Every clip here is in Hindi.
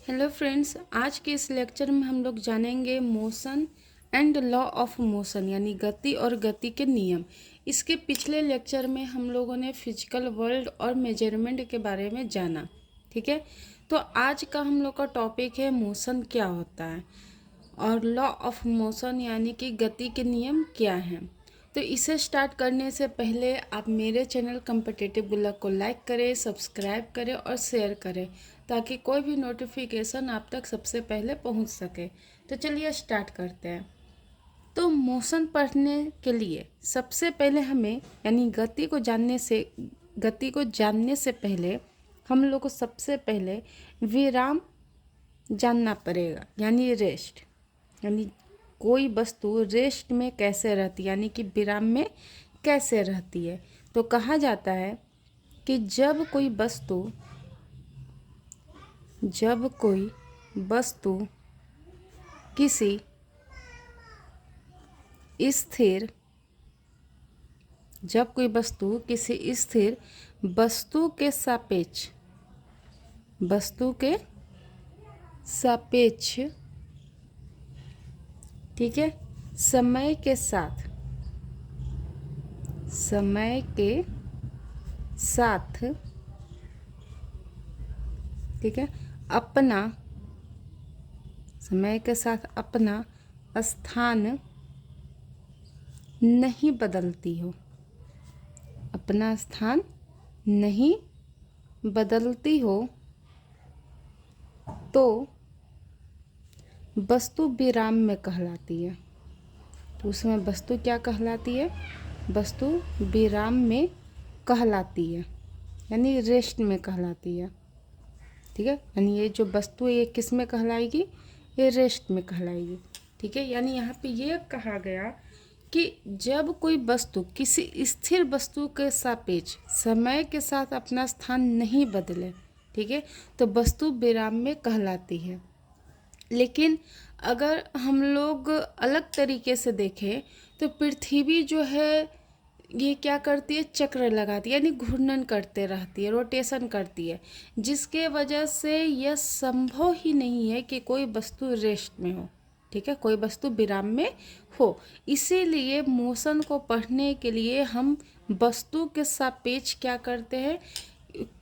हेलो फ्रेंड्स, आज के इस लेक्चर में हम लोग जानेंगे motion and law of motion यानी गति और गति के नियम। इसके पिछले लेक्चर में हम लोगों ने फिजिकल वर्ल्ड और मेजरमेंट के बारे में जाना। ठीक है, तो आज का हम लोग का टॉपिक है मोशन क्या होता है और लॉ ऑफ मोशन यानी कि गति के नियम क्या हैं। तो इसे स्टार्ट करने से पहले आप मेरे चैनल कॉम्पिटिटिव गुल्लक को लाइक करें, सब्सक्राइब करें और शेयर करें ताकि कोई भी नोटिफिकेशन आप तक सबसे पहले पहुंच सके। तो चलिए स्टार्ट करते हैं। तो मोशन पढ़ने के लिए सबसे पहले हमें यानी गति को जानने से पहले हम लोग को सबसे पहले विराम जानना पड़ेगा यानी रेस्ट। यानी कोई वस्तु रेस्ट में कैसे रहती है यानी कि विराम में कैसे रहती है। तो कहा जाता है कि जब कोई वस्तु किसी स्थिर वस्तु के सापेक्ष ठीक है समय के साथ ठीक है समय के साथ अपना स्थान नहीं बदलती हो तो वस्तु विराम में कहलाती है। तो उसमें वस्तु क्या कहलाती है? वस्तु विराम में कहलाती है यानी रेस्ट में कहलाती है। ठीक है, यानी ये जो वस्तु है ये किस में कहलाएगी? ये रेस्ट में कहलाएगी। ठीक है, यानी यहाँ पे ये कहा गया कि जब कोई वस्तु किसी स्थिर वस्तु के सापेक्ष समय के साथ अपना स्थान नहीं बदले, ठीक है, तो वस्तु विराम में कहलाती है। लेकिन अगर हम लोग अलग तरीके से देखें तो पृथ्वी जो है ये क्या करती है? चक्र लगाती है यानी घूर्णन करते रहती है, रोटेशन करती है, जिसके वजह से यह संभव ही नहीं है कि कोई वस्तु रेस्ट में हो। ठीक है, कोई वस्तु विराम में हो। इसीलिए मोशन को पढ़ने के लिए हम वस्तु के सापेक्ष क्या करते हैं?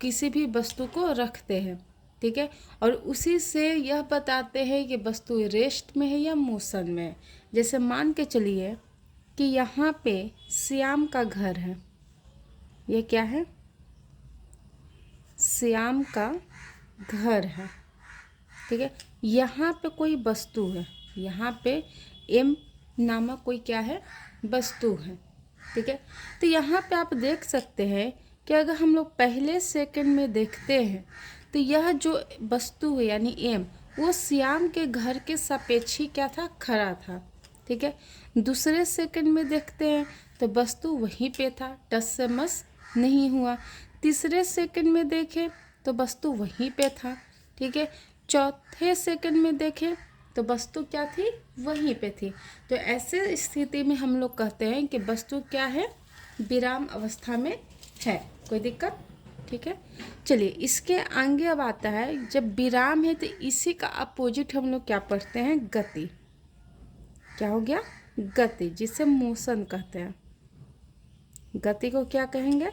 किसी भी वस्तु को रखते हैं। ठीक है, और उसी से यह बताते हैं कि वस्तु रेस्ट में है या मोशन में है। जैसे मान के चलिए कि यहाँ पे श्याम का घर है। ये क्या है? श्याम का घर है। ठीक है, यहाँ पे कोई वस्तु है, यहाँ पे एम नामक कोई क्या है? वस्तु है। ठीक है, तो यहाँ पे आप देख सकते हैं कि अगर हम लोग पहले सेकंड में देखते हैं तो यह जो वस्तु है यानी एम वो श्याम के घर के सापेक्ष ही क्या था? खड़ा था। ठीक है, दूसरे सेकंड में देखते हैं तो वस्तु वहीं पे था, टस से मस नहीं हुआ। तीसरे सेकंड में देखें तो वस्तु वहीं पे था। ठीक है, चौथे सेकंड में देखें तो वस्तु क्या थी? वहीं पे थी। तो ऐसे स्थिति में हम लोग कहते हैं कि वस्तु क्या है? विराम अवस्था में है। कोई दिक्कत? ठीक है, चलिए इसके आगे अब आता है जब विराम है तो इसी का अपोजिट हम लोग क्या पढ़ते हैं? गति। क्या हो गया? गति, जिसे मोशन कहते हैं। गति को क्या कहेंगे?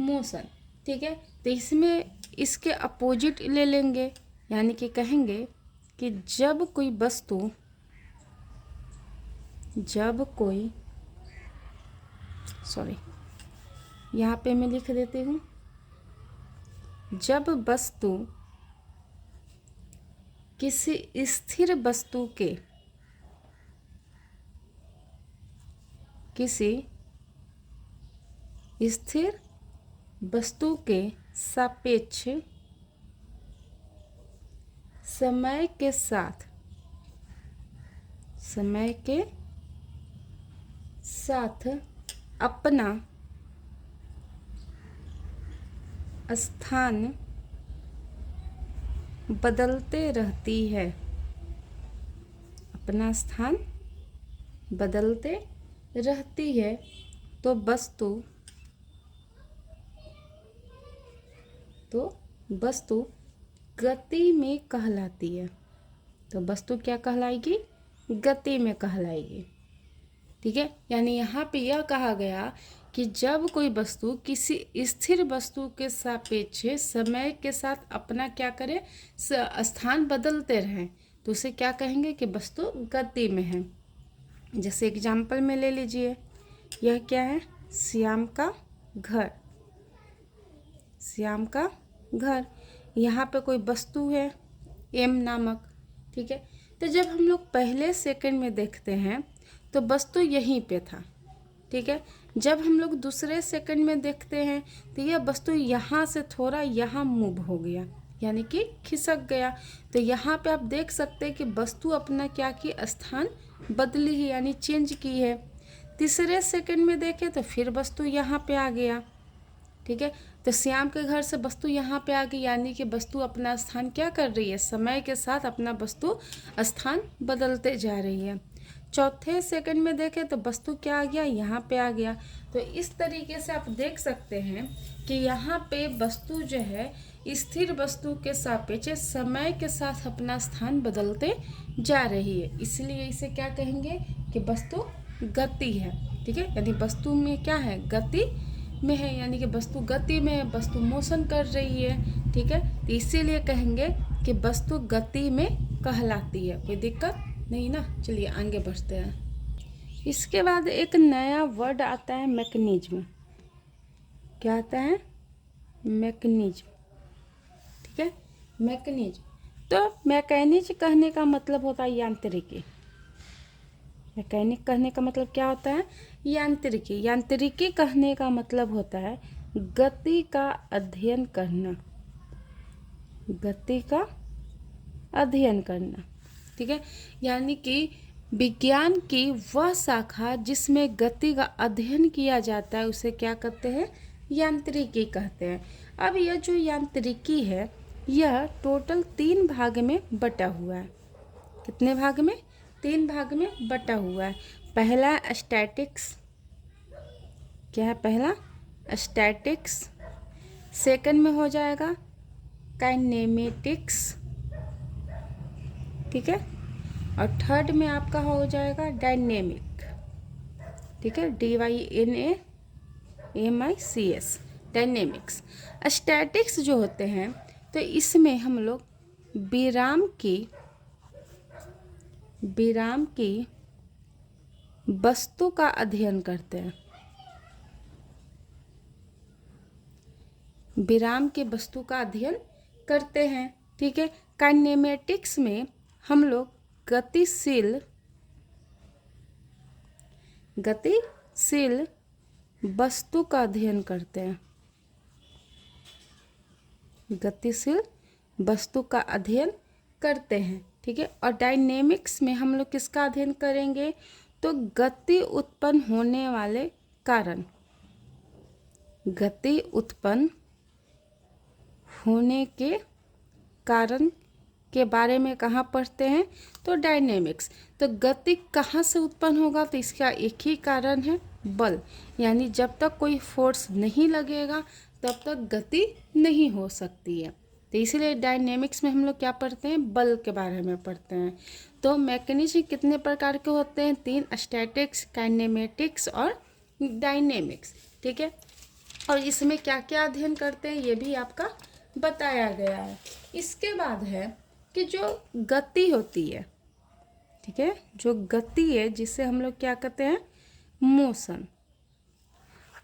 मोशन। ठीक है, तो इसमें इसके अपोजिट ले लेंगे यानी कि कहेंगे कि जब कोई यहाँ पे मैं लिख देती हूँ, जब वस्तु किसी स्थिर वस्तु के सापेक्ष समय के साथ अपना स्थान बदलते रहती है, तो वस्तु गति में कहलाती है। तो वस्तु क्या कहलाएगी? गति में कहलाएगी। ठीक है, यानी यहाँ पे यह कहा गया कि जब कोई वस्तु किसी स्थिर वस्तु के सापेक्ष समय के साथ अपना क्या करे, स्थान बदलते रहें, तो उसे क्या कहेंगे कि वस्तु गति में है। जैसे एग्जाम्पल में ले लीजिए, यह क्या है? श्याम का घर। श्याम का घर, यहाँ पे कोई वस्तु है एम नामक। ठीक है, तो जब हम लोग पहले सेकंड में देखते हैं तो वस्तु यहीं पे था। ठीक है, जब हम लोग दूसरे सेकंड में देखते हैं तो यह वस्तु यहाँ से थोड़ा यहाँ मूव हो गया, यानी कि खिसक गया। तो यहाँ पे आप देख सकते हैं कि वस्तु अपना क्या की स्थान बदली है, यानी चेंज की है। तीसरे सेकंड में देखें तो फिर वस्तु यहाँ पे आ गया। ठीक है, तो श्याम के घर से वस्तु यहाँ पे आ गई, यानी कि वस्तु अपना स्थान क्या कर रही है? समय के साथ अपना वस्तु स्थान बदलते जा रही है। चौथे सेकंड में देखें तो वस्तु क्या आ गया? यहाँ पे आ गया। तो इस तरीके से आप देख सकते हैं कि यहाँ पे वस्तु जो है स्थिर वस्तु के सापेक्ष समय के साथ अपना स्थान बदलते जा रही है, इसलिए इसे क्या कहेंगे कि वस्तु गति है। ठीक है, यानी वस्तु में क्या है? गति में है, यानी कि वस्तु गति में है, वस्तु मोशन कर रही है। ठीक है, तो इसीलिए कहेंगे कि वस्तु गति में कहलाती है। कोई दिक्कत नहीं ना। चलिए आगे बढ़ते हैं। इसके बाद एक नया वर्ड आता है मैकेनिज्म। क्या आता है? मैकेनिज्म। ठीक है, मैकेनिज्म। तो मैकेनिज्म कहने का मतलब होता है यांत्रिकी। मैकेनिक कहने का मतलब क्या होता है? यांत्रिकी। यांत्रिकी कहने का मतलब होता है गति का अध्ययन करना। गति का अध्ययन करना। ठीक है, यानी कि विज्ञान की वह शाखा जिसमें गति का अध्ययन किया जाता है उसे क्या कहते हैं? यांत्रिकी कहते हैं। अब यह जो यांत्रिकी है यह टोटल 3 भाग में बटा हुआ है। कितने भाग में? 3 भाग में बटा हुआ है। पहला स्टैटिक्स। क्या है पहला? स्टैटिक्स। सेकंड में हो जाएगा काइनेमेटिक्स। ठीक है, और थर्ड में आपका हो जाएगा डायनेमिक। ठीक है, DYNAMICS, डायनेमिक्स। स्टैटिक्स जो होते हैं तो इसमें हम लोग विराम की वस्तु का अध्ययन करते हैं। विराम की वस्तु का अध्ययन करते हैं। ठीक है, काइनेमेटिक्स में हम लोग गतिशील वस्तु का अध्ययन करते हैं। गतिशील वस्तु का अध्ययन करते हैं। ठीक है, और डायनेमिक्स में हम लोग किसका अध्ययन करेंगे? तो गति उत्पन्न होने वाले कारण। गति उत्पन्न होने के कारण के बारे में कहाँ पढ़ते हैं? तो डायनेमिक्स। तो गति कहाँ से उत्पन्न होगा? तो इसका एक ही कारण है, बल। यानी जब तक कोई फोर्स नहीं लगेगा तब तक गति नहीं हो सकती है। तो इसीलिए डायनेमिक्स में हम लोग क्या पढ़ते हैं? बल के बारे में पढ़ते हैं। तो मैकेनिज्म कितने प्रकार के होते हैं? 3, स्टैटिक्स, काइनेमेटिक्स और डायनेमिक्स। ठीक है, और इसमें क्या क्या अध्ययन करते हैं ये भी आपका बताया गया है। इसके बाद है कि जो गति होती है, ठीक है, जो गति है जिसे हम लोग क्या कहते हैं? मोशन।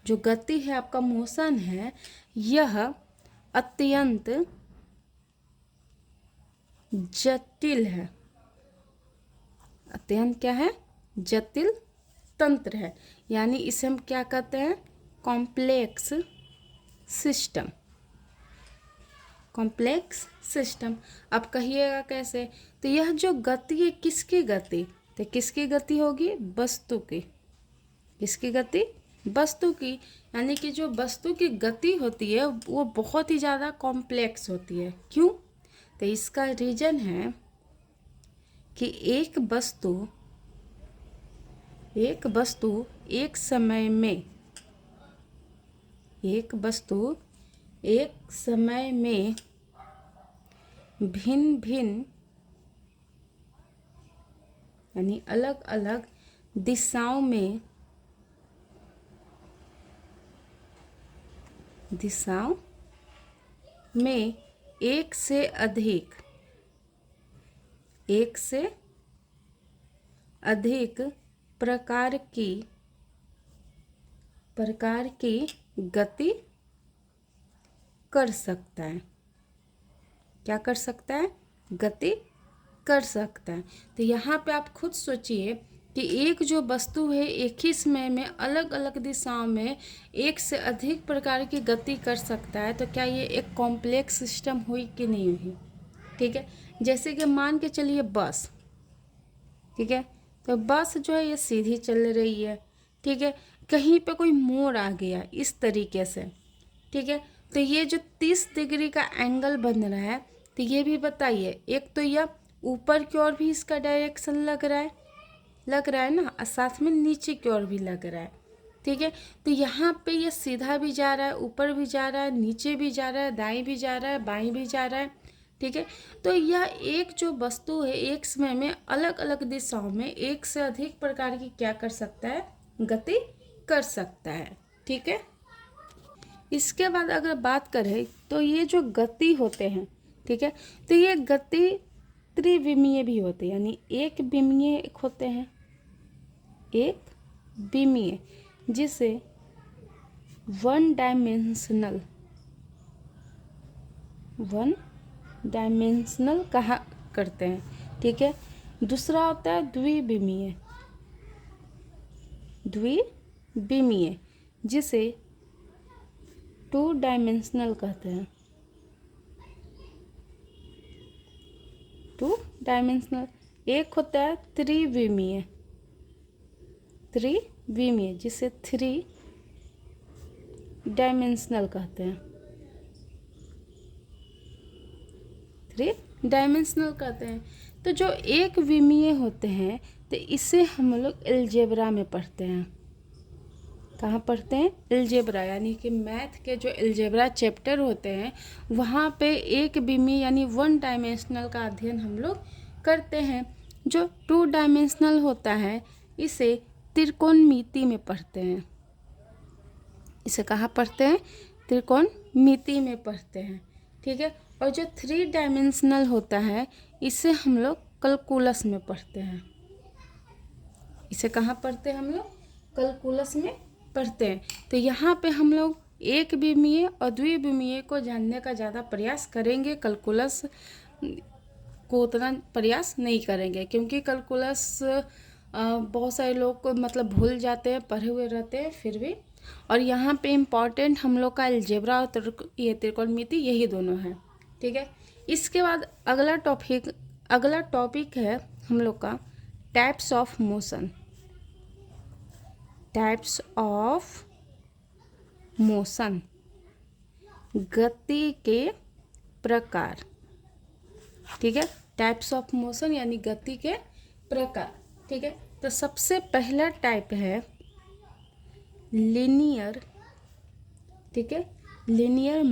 जो गति है आपका मोशन है, यह अत्यंत जटिल है। अत्यंत क्या है? जटिल तंत्र है। यानी इसे हम क्या कहते हैं? Complex system. Complex system. अब कहिएगा कैसे? तो यह जो गति है किसकी गति? तो किसकी गति होगी? वस्तु की। किसकी गति? वस्तु की। यानी कि जो वस्तु की गति होती है वो बहुत ही ज़्यादा कॉम्प्लेक्स होती है। क्यों? तो इसका रीज़न है कि एक वस्तु एक समय में भिन्न भिन्न यानी अलग अलग दिशाओं में एक से अधिक प्रकार की गति कर सकता है। क्या कर सकता है? गति कर सकता है। तो यहाँ पे आप खुद सोचिए कि एक जो वस्तु है एक ही समय में अलग अलग दिशाओं में एक से अधिक प्रकार की गति कर सकता है, तो क्या ये एक कॉम्प्लेक्स सिस्टम हुई कि नहीं हुई? ठीक है, जैसे कि मान के चलिए बस, ठीक है, तो बस जो है ये सीधी चल रही है, ठीक है, कहीं पे कोई मोड़ आ गया इस तरीके से, ठीक है, तो ये जो 30 डिग्री का एंगल बन रहा है, तो ये भी बताइए, एक तो यह ऊपर की ओर भी इसका डायरेक्शन लग रहा है ना, और साथ में नीचे की ओर भी लग रहा है, ठीक है, तो यहाँ पे ये सीधा भी जा रहा है, ऊपर भी जा रहा है, नीचे भी जा रहा है, दाईं भी जा रहा है, बाईं भी जा रहा है, ठीक है, तो यह एक जो वस्तु है एक समय में अलग अलग दिशाओं में एक से अधिक प्रकार की क्या कर सकता है? गति कर सकता है, ठीक है। इसके बाद अगर बात करें तो ये जो गति होते हैं, ठीक है, तो ये गति त्रिविमीय भी होते हैं, यानी एक विमीय एक होते हैं, एक विमीय, जिसे वन डायमेंशनल कहा करते हैं, ठीक है। दूसरा होता है द्विविमीय, जिसे 2 डायमेंशनल कहते हैं। 2 डायमेंशनल। एक होता है त्रिविमीय, जिसे 3 डायमेंशनल कहते हैं। 3 डायमेंशनल कहते हैं। तो जो एक विमीय होते हैं तो इसे हम लोग अलजेब्रा में पढ़ते हैं। कहाँ पढ़ते हैं? अलजेब्रा, यानी कि मैथ के जो अलजेब्रा चैप्टर होते हैं वहाँ पे एक विमीय यानी 1 डायमेंशनल का अध्ययन हम लोग करते हैं। जो 2 डायमेंशनल होता है इसे त्रिकोणमिति में पढ़ते हैं। इसे कहाँ पढ़ते हैं? त्रिकोणमिति में पढ़ते हैं, ठीक है। और जो 3 डायमेंशनल होता है इसे हम लोग कैलकुलस में पढ़ते हैं। इसे कहाँ पढ़ते हैं हम लोग? कैलकुलस में पढ़ते हैं। तो यहाँ पे हम लोग एक विमीय और द्विविमीय को जानने का ज़्यादा प्रयास करेंगे, कैलकुलस को उतना प्रयास नहीं करेंगे, क्योंकि कैलकुलस बहुत सारे लोग को मतलब भूल जाते हैं, पढ़े हुए रहते हैं फिर भी। और यहाँ पे इम्पॉर्टेंट हम लोग का अलजेब्रा और ये त्रिकोणमिति यही दोनों हैं, ठीक है। इसके बाद अगला टॉपिक है हम लोग का types of motion. Types of motion, गति के प्रकार, ठीक है। टाइप्स ऑफ मोशन यानी गति के प्रकार, ठीक है। तो सबसे पहला टाइप है लीनियर, ठीक है, लीनियर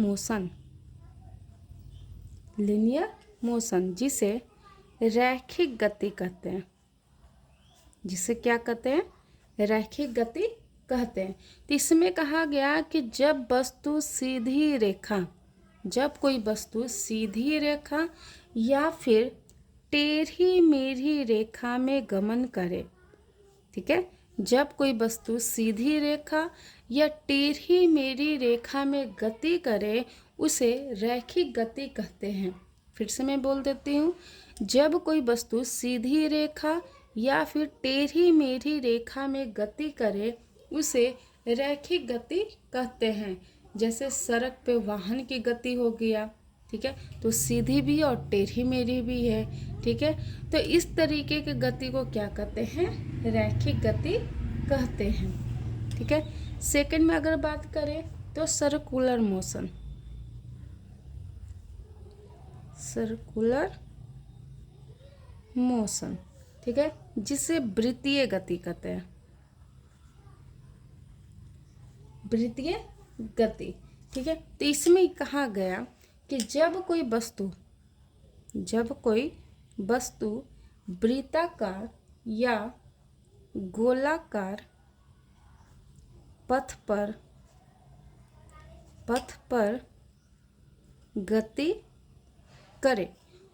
मोशन, जिसे रैखिक गति कहते हैं। जिसे क्या कहते हैं? रैखिक गति कहते हैं। तो इसमें कहा गया कि जब कोई वस्तु सीधी रेखा या फिर टेढ़ी मेढ़ी रेखा में गमन करे, ठीक है, जब कोई वस्तु सीधी रेखा या टेढ़ी मेढ़ी रेखा में गति करे उसे रैखिक गति कहते हैं। फिर से मैं बोल देती हूँ, जब कोई वस्तु सीधी रेखा या फिर टेढ़ी मेढ़ी रेखा में गति करे उसे रैखिक गति कहते हैं। जैसे सड़क पे वाहन की गति हो गया, ठीक है, तो सीधी भी और टेढ़ी मेढ़ी भी है, ठीक है। तो इस तरीके की गति को क्या कहते हैं? रैखिक गति कहते हैं, ठीक है। सेकंड में अगर बात करें तो सर्कुलर मोशन, ठीक है, जिसे वृत्तीय गति कहते हैं। वृत्तीय गति, ठीक है। तो इसमें कहा गया कि जब कोई वस्तु जब कोई वस्तु वृत्ताकार या गोलाकार पथ पर गति करे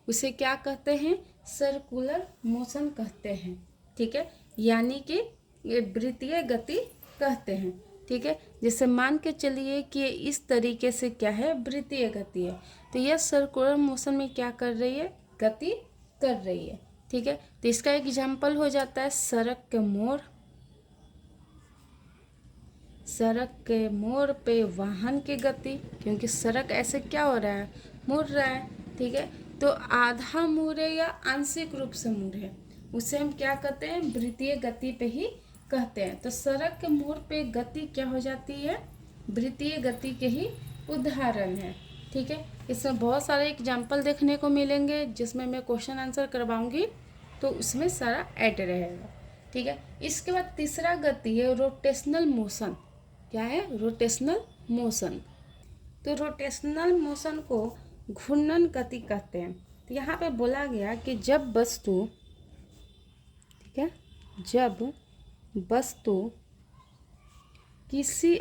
उसे क्या कहते हैं? सर्कुलर मोशन कहते हैं। ठीक है, यानी कि ये वृत्तीय गति कहते हैं। ठीक है, जैसे मान के चलिए कि ये इस तरीके से क्या है? वृत्तीय गति है, तो यह सर्कुलर मोशन में क्या कर रही है? गति कर रही है। ठीक है, तो इसका एग्जाम्पल हो जाता है सड़क के मोड़। सड़क के मोड़ पे वाहन की गति, क्योंकि सड़क ऐसे क्या हो रहा है? मुड़ रहा है। ठीक है, तो आधा मुड़े या आंशिक रूप से मुड़े उसे हम क्या कहते हैं? वृत्तीय गति पे ही कहते हैं। तो सड़क के मोड़ पे गति क्या हो जाती है? वृत्तीय गति के ही उदाहरण है। ठीक है, इसमें बहुत सारे एग्जाम्पल देखने को मिलेंगे जिसमें मैं क्वेश्चन आंसर करवाऊंगी, तो उसमें सारा ऐड रहेगा। ठीक है, इसके बाद तीसरा गति है रोटेशनल मोशन। क्या है? Rotational motion. तो रोटेशनल मोशन को घूर्णन गति कहते हैं। तो यहाँ पे बोला गया कि जब वस्तु, ठीक है, जब वस्तु किसी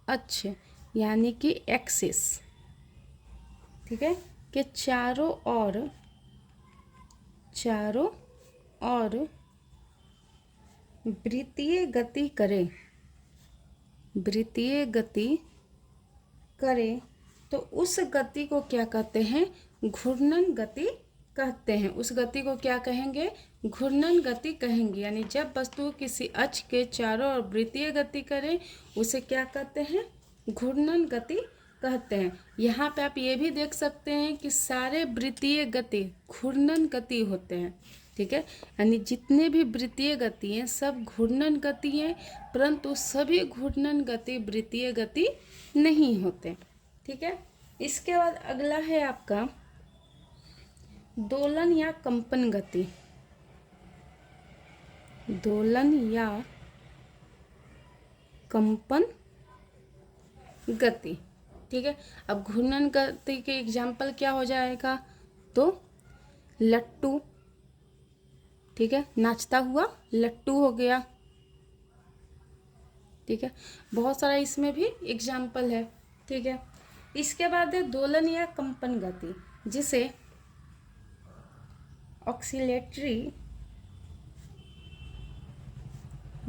अक्ष यानी कि एक्सिस, ठीक है, के चारों ओर वृत्तीय गति करे तो उस गति को क्या कहते हैं? घूर्णन गति कहते हैं। उस गति को क्या कहेंगे? घूर्णन गति कहेंगे। यानी जब वस्तु किसी अक्ष के चारों ओर वृत्तीय गति करे उसे क्या कहते हैं? घूर्णन गति कहते हैं। यहाँ पे आप ये भी देख सकते हैं कि सारे वृत्तीय गति घूर्णन गति होते हैं। ठीक है, यानी जितने भी वृत्तीय गति हैं सब घूर्णन गति हैं, परंतु सभी घूर्णन गति वृत्तीय गति नहीं होते। ठीक है, इसके बाद अगला है आपका दोलन या कंपन गति। दोलन या कंपन गति। ठीक है, अब घूर्णन गति के एग्जाम्पल क्या हो जाएगा? तो लट्टू, ठीक है, नाचता हुआ लट्टू हो गया। ठीक है, बहुत सारा इसमें भी एग्जाम्पल है। ठीक है, इसके बाद है दोलन या कंपन गति, जिसे ऑक्सीलेटरी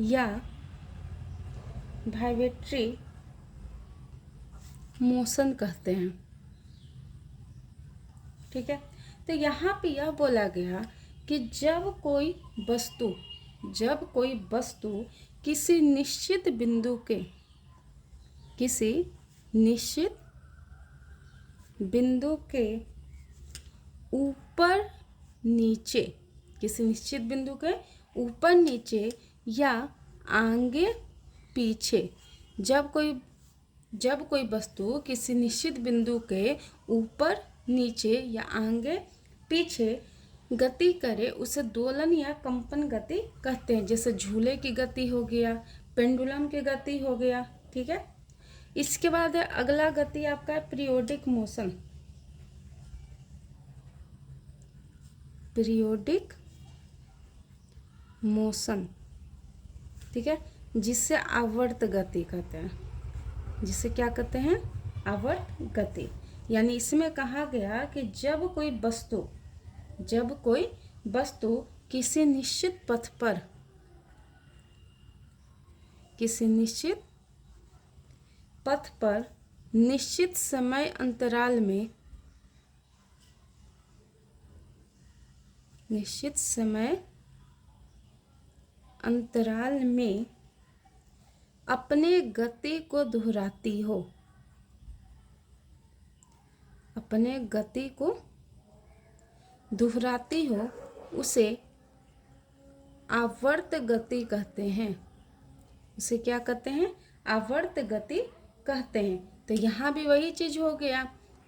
या वाइब्रेटरी मोशन कहते हैं। ठीक है, तो यहाँ पे यह बोला गया कि जब कोई वस्तु किसी निश्चित बिंदु के ऊपर नीचे या आगे पीछे, जब कोई वस्तु किसी निश्चित बिंदु के ऊपर नीचे या आगे पीछे गति करे उसे दोलन या कंपन गति कहते हैं। जैसे झूले की गति हो गया, पेंडुलम की गति हो गया। ठीक है, इसके बाद है अगला गति आपका पीरियोडिक मोशन। पीरियोडिक मोशन, ठीक है, जिससे आवर्त गति कहते हैं। जिसे क्या कहते हैं? आवर्त गति। यानी इसमें कहा गया कि जब कोई वस्तु किसी निश्चित पथ पर निश्चित समय अंतराल में अपने गति को दोहराती हो उसे आवर्त गति कहते हैं। उसे क्या कहते हैं? आवर्त गति कहते हैं। तो यहाँ भी वही चीज हो गया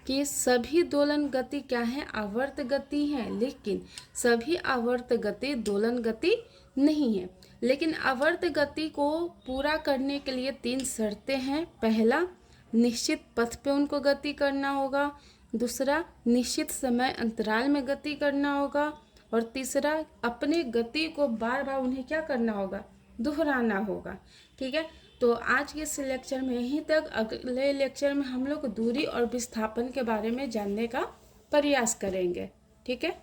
कि सभी दोलन गति क्या है? आवर्त गति है, लेकिन सभी आवर्त गति दोलन गति नहीं है। लेकिन आवर्त गति को पूरा करने के लिए 3 शर्तें हैं। पहला, निश्चित पथ पे उनको गति करना होगा। दूसरा निश्चित समय अंतराल में गति करना होगा, और तीसरा अपने गति को बार बार उन्हें क्या करना होगा, दोहराना होगा। ठीक है, तो आज के इस लेक्चर में यहीं तक। अगले लेक्चर में हम लोग दूरी और विस्थापन के बारे में जानने का प्रयास करेंगे। ठीक है।